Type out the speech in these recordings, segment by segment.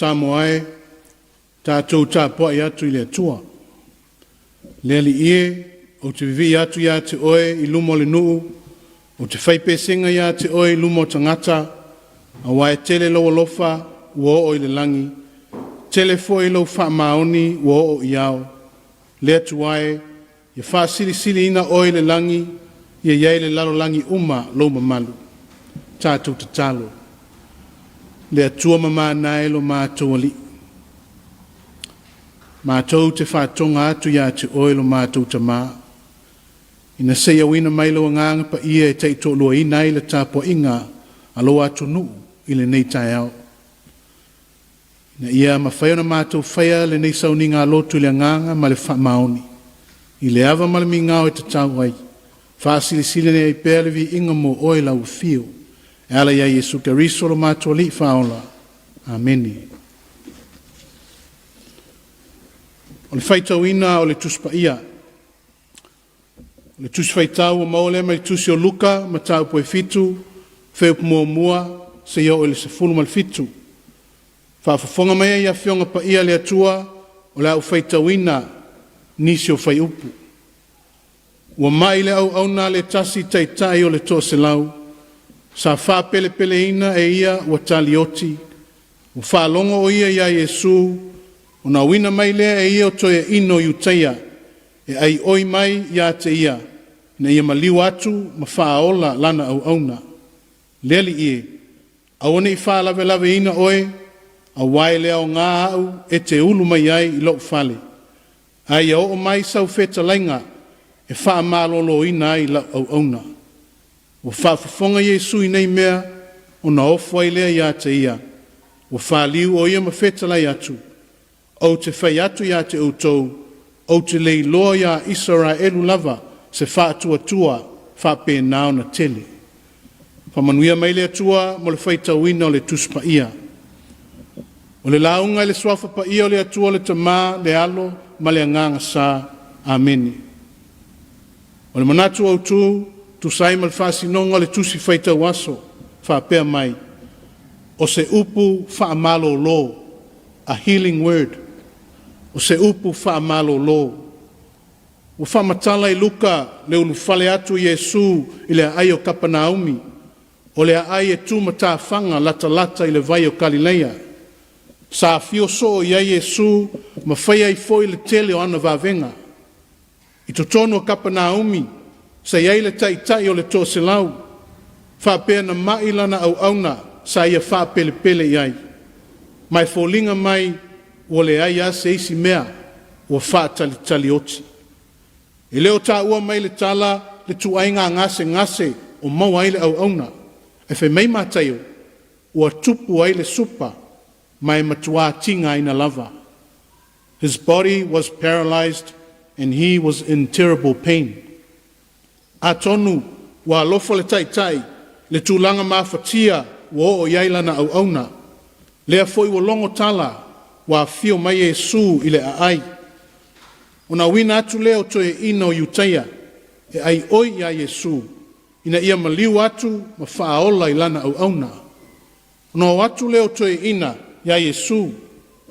Samoa tātou Tapuaiga atu I le atua. Le ali o te vivi atu ia te oe I lumo le nuu, o te whaipesenga ia te oe I lumo tangata, a wae tele lo alofa ua o I le langi, tele foi lo wha maoni ua o I au. Le atu wae, ia wha sili ina oe le langi, ia iai le lalo langi uma lo mamalu. Tātou te talo. Le atua mama nae lo mātou ali. Mātou te whātonga atu ia te oe lo mātou ta mā. Ina seia wina mai lo nganga pa ia e teito loa I nai le Tapuaiga alo atu nuu I le nei Taeao. Ina ia mawhai ona mātou whaia le nei sauninga lotu le nganga ma le wha maoni. I le ava ma le mingao e te tau ai. Whaasilisile ne ai pēle vi inga mo oe lau fio. E ala ia Yesu Keriso lo mātou li whaola. Ameni. O le whaitau ina o le tuspaia. Le tusi whaitau o maole ma le tusi o luka ma tau poe fitu, wheup mua se iau o le sefulu ma le fitu. Whaafafonga mea ia whionga pa ia le atua o le au whaitau ina nisi o whai upu. Ua mai le au na le tasi taitai o le tō se lau, sa wha pele ina e ia ua tali oti, ua wha longo o ia Yesu, o na wina mai lea e ia o toia ino iutaia, e ai oi mai ia te ia, na ia maliu atu ma wha ola lana au auna. Leli ie, awane I wha lave ina oe, a wae lea o ngā au e te ulu mai ai I lok fale. Ai o mai sau feta lainga, e wha malolo ina ai lau au auna. O wha fafonga Yesu I nei mea, o na ofwa I lea ia te ia, o wha liu o ia ma feta lai atu, o te whai atu ia te utou, o te lei loa ia Israelu lava, se wha tua, wha pe nao na tele. Whamanuia mai le atua, mo le whaitau ina o le tuspa ia. O le launga le swafa pa ia o le atua le tamā, le alo, ma le anganga sa, ameni. O le manatu au tu sai mal whasinonga le tusi whaitau aso, wha pea mai. O se upu wha malo lo, a healing word. O se upu wha malo lo. O wha matala I luka le ulu whale atu Yesu I le ai o Kapanaumi. O le ai e tu mata whanga lata I le vai o Galileia. Sa fio so o ia Yesu ma whaia I foi le tele o ana vavenga. I to tono o Kapanaumi sa iai le taitai o le tō se lau. Wha pēr na mailana au auna sa ia wha pele iai. Mai fōlinga mai o le ai ase isi mea o wha tali oti. E leo tā ua mai le tala le tuainga ngase o mau ai le au auna. E whai mai mātaio ua tupu ai le supa mai matua tinga ina lava. His body was paralyzed and he was in terrible pain. A tonu wa lofo le taitai le tūlanga mawhatia wa o yailana au auna. Lea foi wa longo tala wa fio mai Yesu I le ai. Ona wina atu leo toe ina o iutaia e ai oi ia Yesu. Ina ia maliu atu ma whaaola I lana au auna. Ona o atu leo toe ina ia Yesu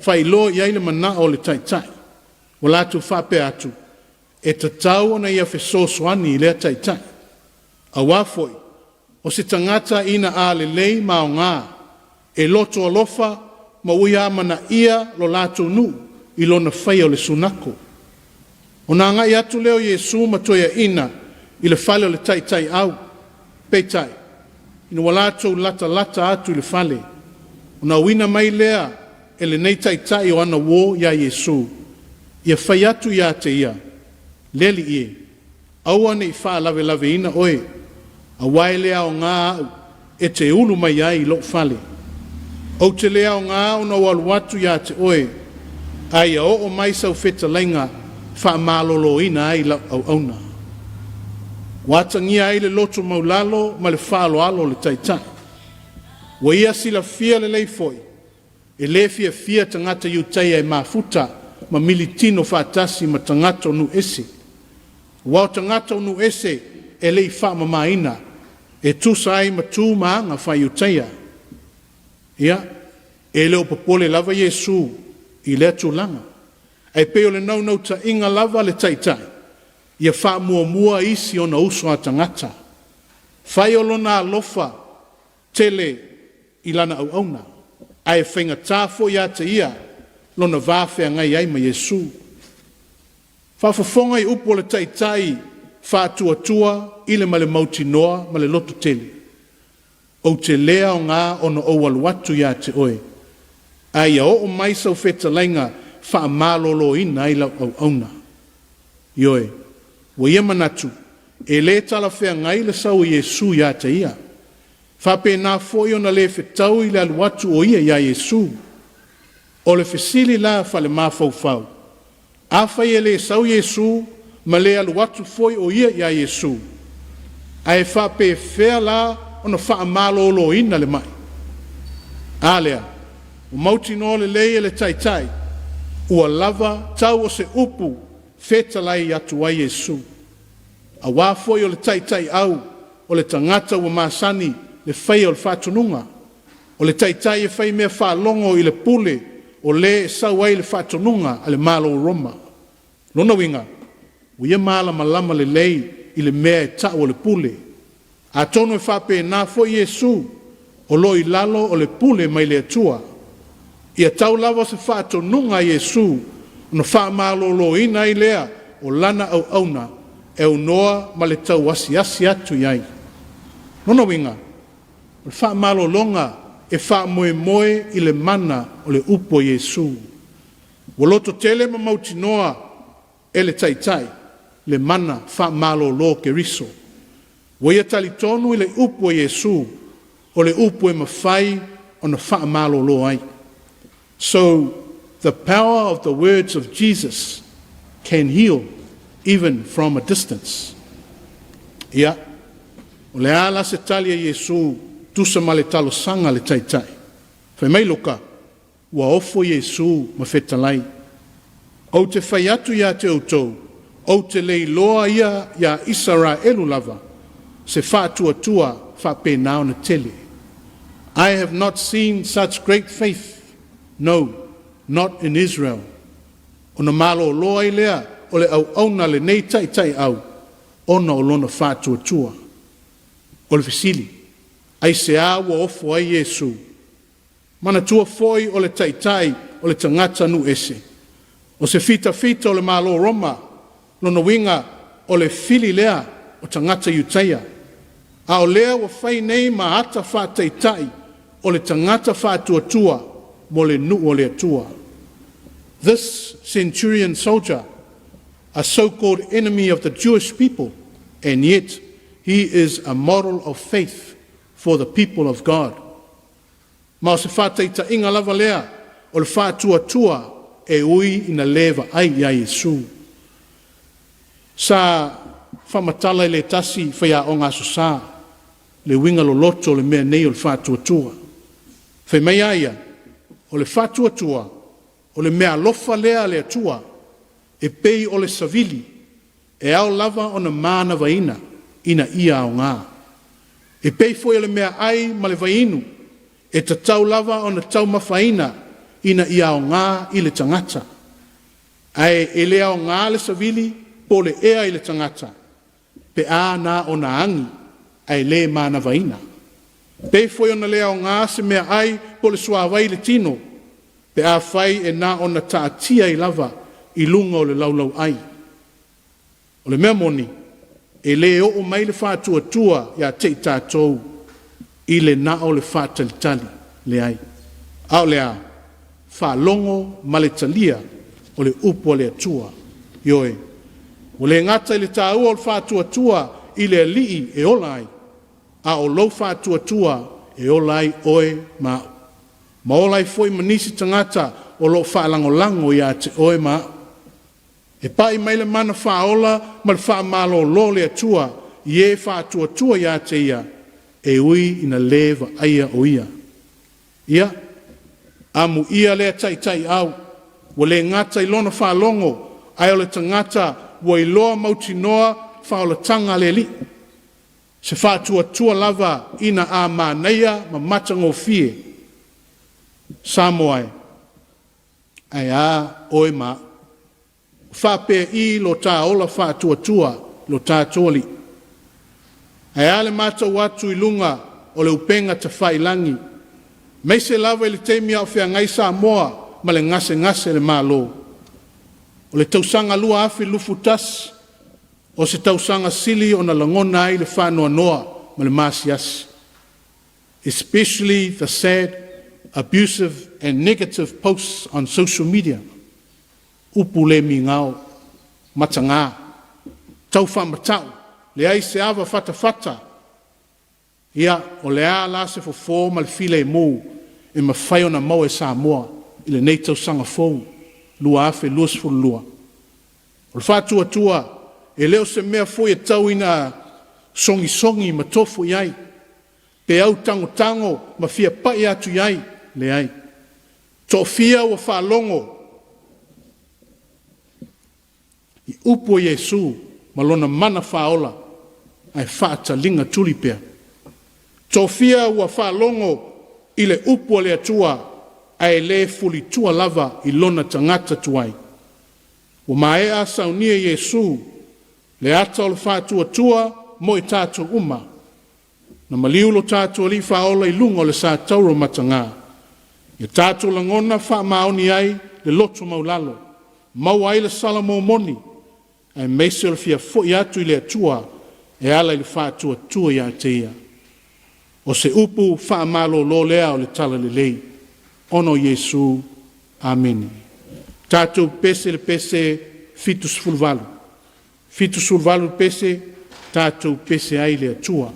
whailo ia ile mana o le taitai. O latu whape atu. E tatau ona ia whesosoani I lea taitai. A wafoi, o se tangata ina a lelei mao ngā, e loto alofa ma uia mana ia lo latu nu I lona whai o le sunako. O nā ngai atu leo Yesu matoia ina I le whale o le taitai au, peitai, ina walato lata atu I le whale. O nā wina mai lea e le nei taitai o ana wo ia Yesu, ia whai atu ia te ia, leli ie, aua nei wha lave ina oe, a wae lea o ngā au, e te ulu mai ai I lo whale. O te lea o ngā o na walu atu ia te oe, ai a o mai sau feta lainga, wha malolo ina ai lau au auna. Watangia ai le loto maulalo ma le whaalo alo le taitai. Wa ia sila fia le leifoi, e le fia tangata iutai ai mafuta ma militino whaatasi ma tangata o nu ese. Wa o tangata o nu ese e lei wha mamaina, e tusa ai ma tū maanga wha iutaia. Ia, e leo popole lava Yesu i le atulanga. Ai peo le nau ta inga lava le taitai. Ia wha mua isi o na uso a tangata. Whai o lona alofa tele i lana au auna. Ai whainga tāfo ia te ia lona vāwhea ngai ai ma Yesu. Whawhawhonga i upo le taitai whātua i le male mauti noa ma le loto tele. O te lea o ngā ono o waluatu ia te oe. Ai a o mai sau wheta lainga wha malolo ina i lau au auna. Ioe, wa ia manatu, e le tala whea ngai le sau Yesu ia te ia. Wha pe nā fōi o na le whetau i le aluatu o ia Yesu. O le whesili la wha le mawhau. A whai e le sau Yesu, ma le aluatu fōi o ia Yesu. Ai wha pe whea la o na wha malolo ina le mai. Alea, o mauti no le leie le taitai, ua lava tau o se upu whetalai atu ai Yesu. A wāfoi o le taitai au, o le tangata ua māsani le whai o le whātununga. O le taitai e whai mea whālongo i le pule, o le sau ai le whātununga a le malo Roma. Lona winga, uia māla malama le lei i le mea e tau o le pule. A tono e whape nā fwoi Yesu, o lo i lalo o le pule mai le atua. Ia tau lava se whātununga Yesu, no wha malolo ina i lea o lana au auna e unoa ma le tau asi atu iai. Nona winga, o le wha malolonga e wha moe i le mana o le upo Yesu. Waloto tele ma mauti noa e le taitai, le mana wha malolo ke riso. Waia tali tonu i le upo Yesu, o le upo e mawhai o na wha malolo ai. So, the power of the words of Jesus can heal even from a distance. Ia, o le ala se talia Yesu tusa ma le talo sanga le taitai. Whai mai loka, ua ofo Yesu ma whetalai. O te whai atu ia te outou, o te leiloa ia Israelu lava, se whātua whape nao na tele. I have not seen such great faith. No, not in Israel. O na malo loa i lea, o le au auna le nei tai au, ona o lona whātua. O le fisili, ai se awa ofo ai Yesu. Mana tua foi o le tai, o le tangata nu ese. O se fita o le malo Roma, lona winga o le fili lea o tangata Iutaia. A o lea wa whai nei ma ata whātai, o le tangata whātua, mo le nu o le atua. This centurion soldier, a so-called enemy of the Jewish people, and yet he is a model of faith for the people of God. Ma o se whāteita inga lava lea, o le whātua e ui ina leva ai ia Yesu. Sa whamatala le tasi whaia o ngā susā, le winga lo loto le mea nei o le whātua. Whai mai aia, o le whātua, o le mea lofa lea le atua, e pei o le savili, e au lava o na mana vaina, ina ia o ngā. E pei foi o le mea ai ma le vainu, e ta tau lava o na tau mawhaina, ina ia o ngā i le tangata. Ai e lea o ngā le savili, po le ea i le tangata, pe a na o na angi, ai le mana vaina. Pei foi o na lea o ngā se mea ai, po le suawai le tino, pe a whai e nā o na taatia i lava i lunga o le laulau ai. O le mea moni, e le o mai le whātua ia te tātou i le nā o le whātalitali le ai. Ao lea, whālongo ma le talia o le upo le atua. Ioe, o le ngata i le tāua o le whātua i le alii e olai, a o lau whātua e olai oe mao. Ma olai foi manisi tangata o lo whaalangolango ia te oe mao. E pai mai le mana whaola ma le whaamalo lo le atua i e whātua ia te ia e ui ina leva aia o ia. Ia, amu ia lea tai au, wa le ngata i lona whaalongo, ai o le tangata wa i loa mauti noa whaola tanga le li. Se whātua lava ina a māneia ma matango fie. Samoa ai a oe ma whape I lo tā ola whātua lo tā tōli. Ai ale mātou atu I lunga o le upenga ta whailangi. Mei se lava le teimi au whea ngai Samoa ma le ngase le mālo. O le tausanga lua afi lufu tas o se tausanga sili o na langona ai le whanoa noa ma le māsiasi. Especially the sad, abusive and negative posts on social media. Upu le mi ngao, matanga, tau whamatau, le ai se awa fata. Ia, o le a la se fo ma le file mou, e ma whai ona mau e Samoa, I le nei tau sanga fou, lua afe luas fu lua. O le whatua tua, e leo se mea foi e tau ina songi ma tofu iai, pe au tango ma fia pai atu iai, le ai. To fia ua whalongo, I upo Yesu malona mana whaola ai whaata linga tuli pea. Tofia ua whalongo I le upo le atua ai le fuli tua lava I lona tangata tuai. Ua mae a saunia Yesu le ata o le whātua tua mo I tātou uma. Na maliu lo tātou li whaola I lunga o le sā tauro matanga. Ia tātou langona wha maoni ai le loto maulalo. Mau ai le salamo moni. Ai meise o le fia fo I atu I le atua e ala I le whātua tua ia te ia. O se upu wha malo lo lea o le tala le lei. Ono Yesu. Amen. Tātou pese le pese fitus fulvalu. Fitus fulvalu pese tātou pese ai le atua.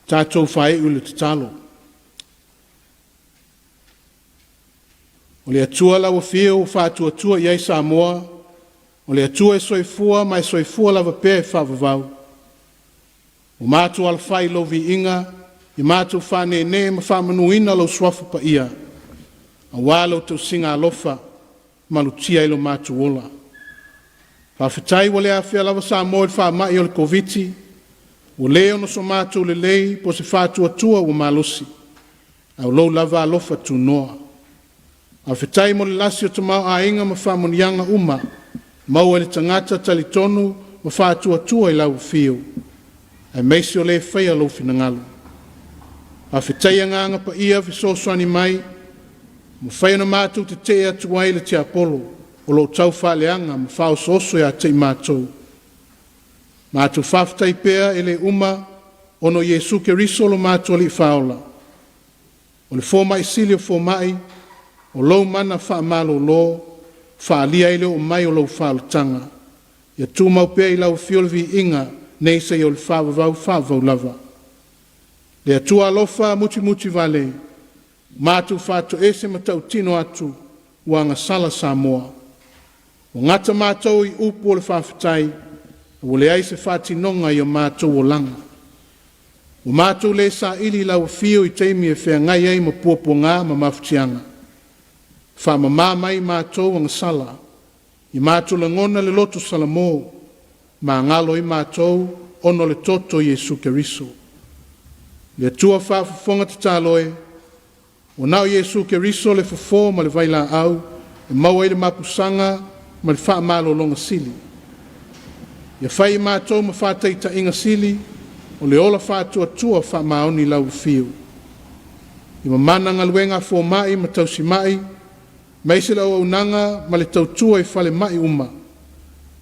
Tātou whae ule te talo. O le atua lawa fio whātuatua iai Samoa, o le atua e soifua mai soifua lava pē e whavavau. O mātu alwhai lo vi inga, i mātu whanene ma whamanuina lo swafu pa ia, a wālo tau singa alofa, malutia ilo mātu ola. Whawhitai wale a whia lava Samoa i whamai o le Komiti, o leo no so mātu le lei po se whātuatua o malosi, au lo lava alofa tu noa. A whetai mo le lasi o tamau a inga ma whamonianga uma, mau e le tangata talitonu ma whātuatua i lau fio. E meisi o le whaia lo finangalu. A whetai anga pa ia visoswani mai, mo whaia na mātou te te atu ai le te apolo, o lo tau whaleanga ma whao soso ya te mātou. Mātou whawhetai pēa e le uma, ono Jesu ke riso lo mātou li whaola. O le fōmai sili o fōmai, o lou mana wha malo lo, wha alia ile o mai o lou whaalutanga. Ia tūmau pēa i lau fiolvi inga, nei se i o le whaavau lava. Le atua alofa muti vale, mātu whātu ese matau tino atu, wanga sala Samoa. O ngata mātou i upu o le whawhetai, o le aise whātinonga i o mātou o langa. O mātou le sa ili lau fio i teimi e whea ngai ei ma puapo ngā ma mawhitianga. Whamamā mai mātou ang sala, i mātou le ngona le loto salamo, ma ngalo i mātou ono le toto Jesu Keriso. Le atua whawhafonga te tāloe, o nao Jesu Keriso le fafo ma le vaila au, e maua i le mapusanga ma le whaamalo longa sili. Ia whai i mātou ma whāteita inga sili, o le ola whātua whaamaoni lau fio. I mamana ngaluenga fō mai ma tausi mai, meisi la o unanga ma le tautua i whale mai uma.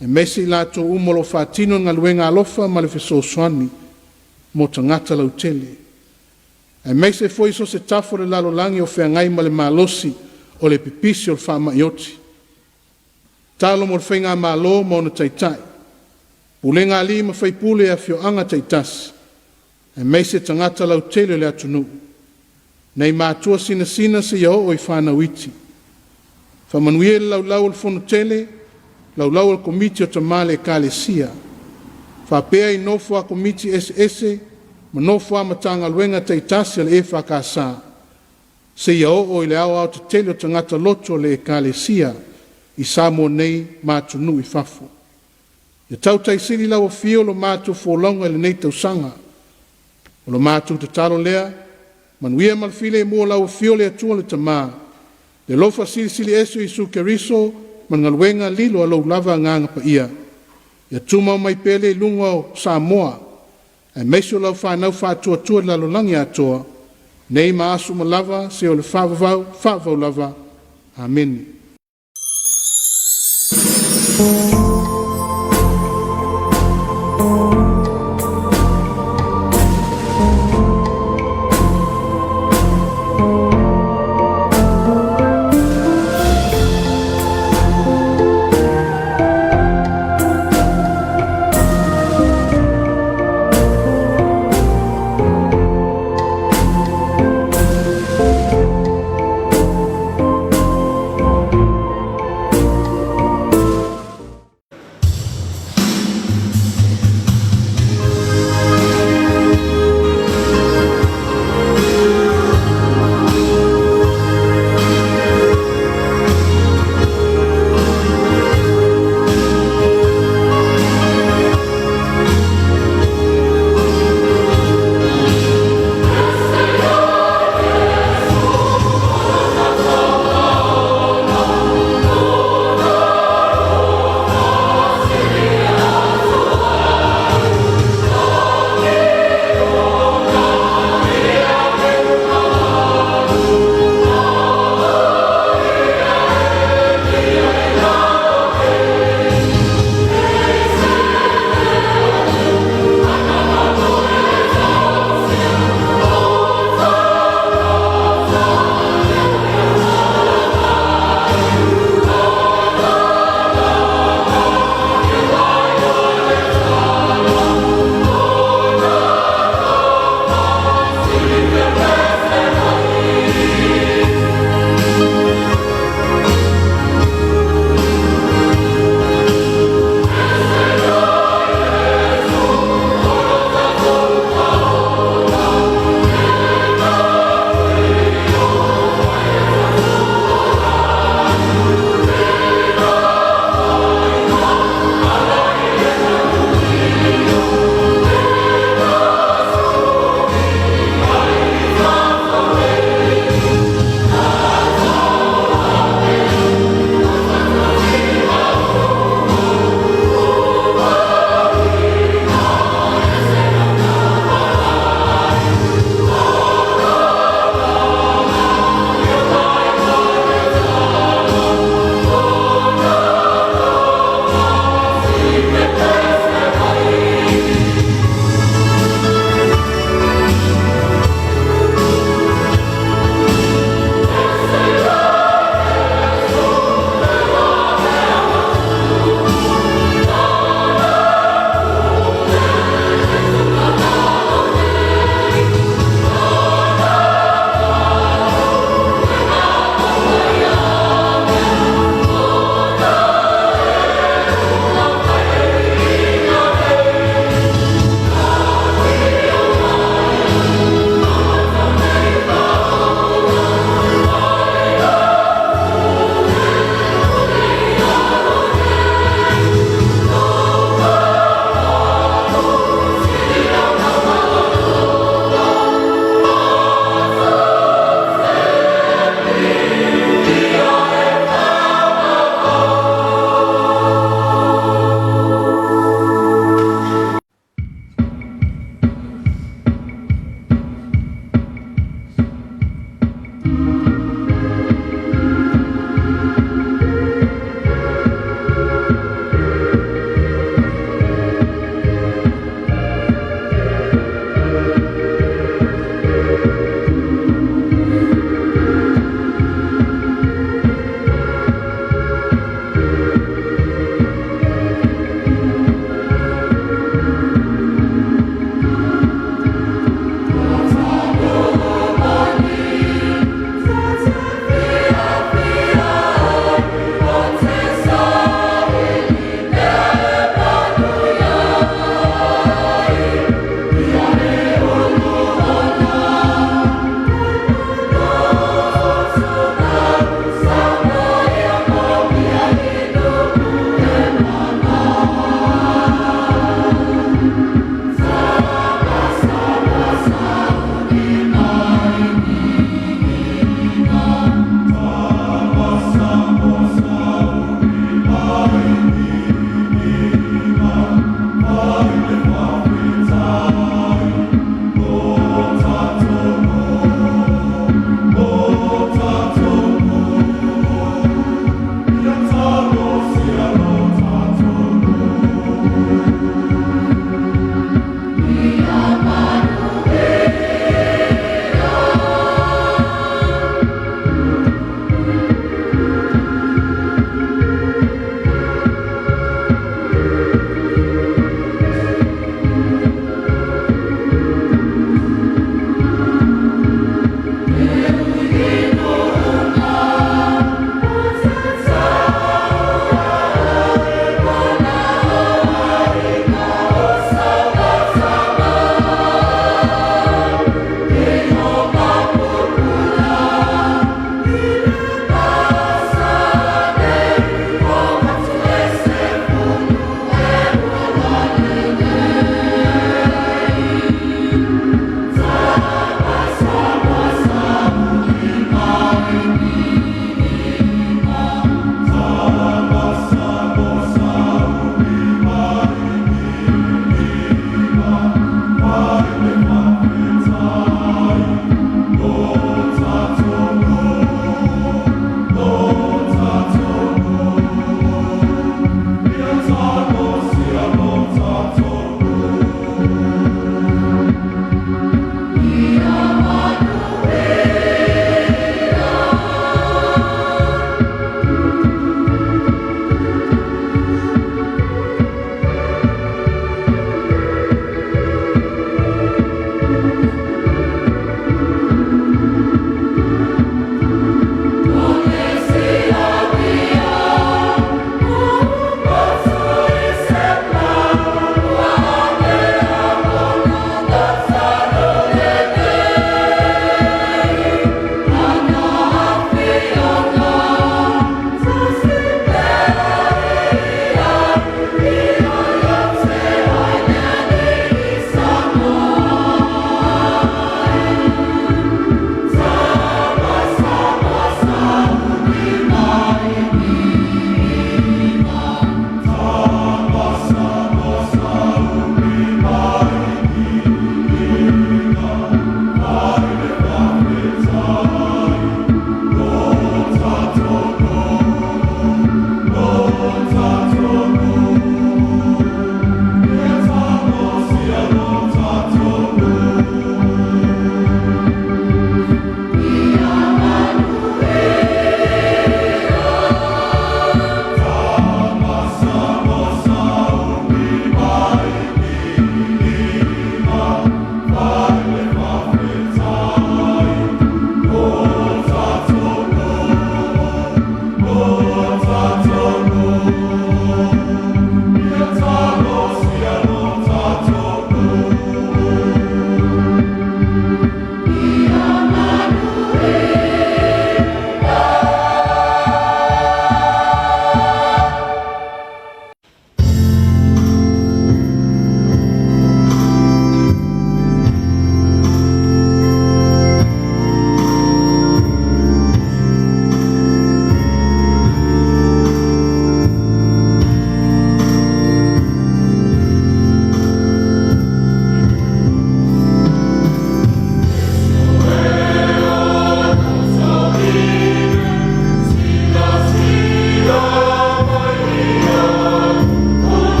E meisi la tō umolo whātino ngā luenga alofa ma le wheso swani mo tangata lau tele. E meisi foi so se tafo le lalo langi o whea ngai ma le malosi o le pipisi o le wha maioti. Talo mo le whainga malo mo na taitai. Pulenga ali ma whaipule a fio anga taitasi. E meisi tangata lau tele le atunu. Nei mātua sina se iao o i whānau iti. Whamanuia lau al fono tele, lau al komiti o tamale kalesia. Whapea i nofo a komiti ese, ma nofo a matanga luenga teitasi al EFKS. Se ia o i le au te tele o tangata loto le kalesia, i Samoa nei mātunu i whafo. Ia tau taisiri lau a fio lo mātu fōlonga le nei tausanga. O lo mātu te talo lea, manuia malfile mua lau a fio le atua le tamaa. Le lofa sili esu Jesu Keriso, man ngaluenga lilo alo lava nganga pa ia. Ia tuma mai pele lunga o Samoa, e meso lau whanau whātua lalo langi atoa, nei maasu ma lava se o le whaavau lava. Amen.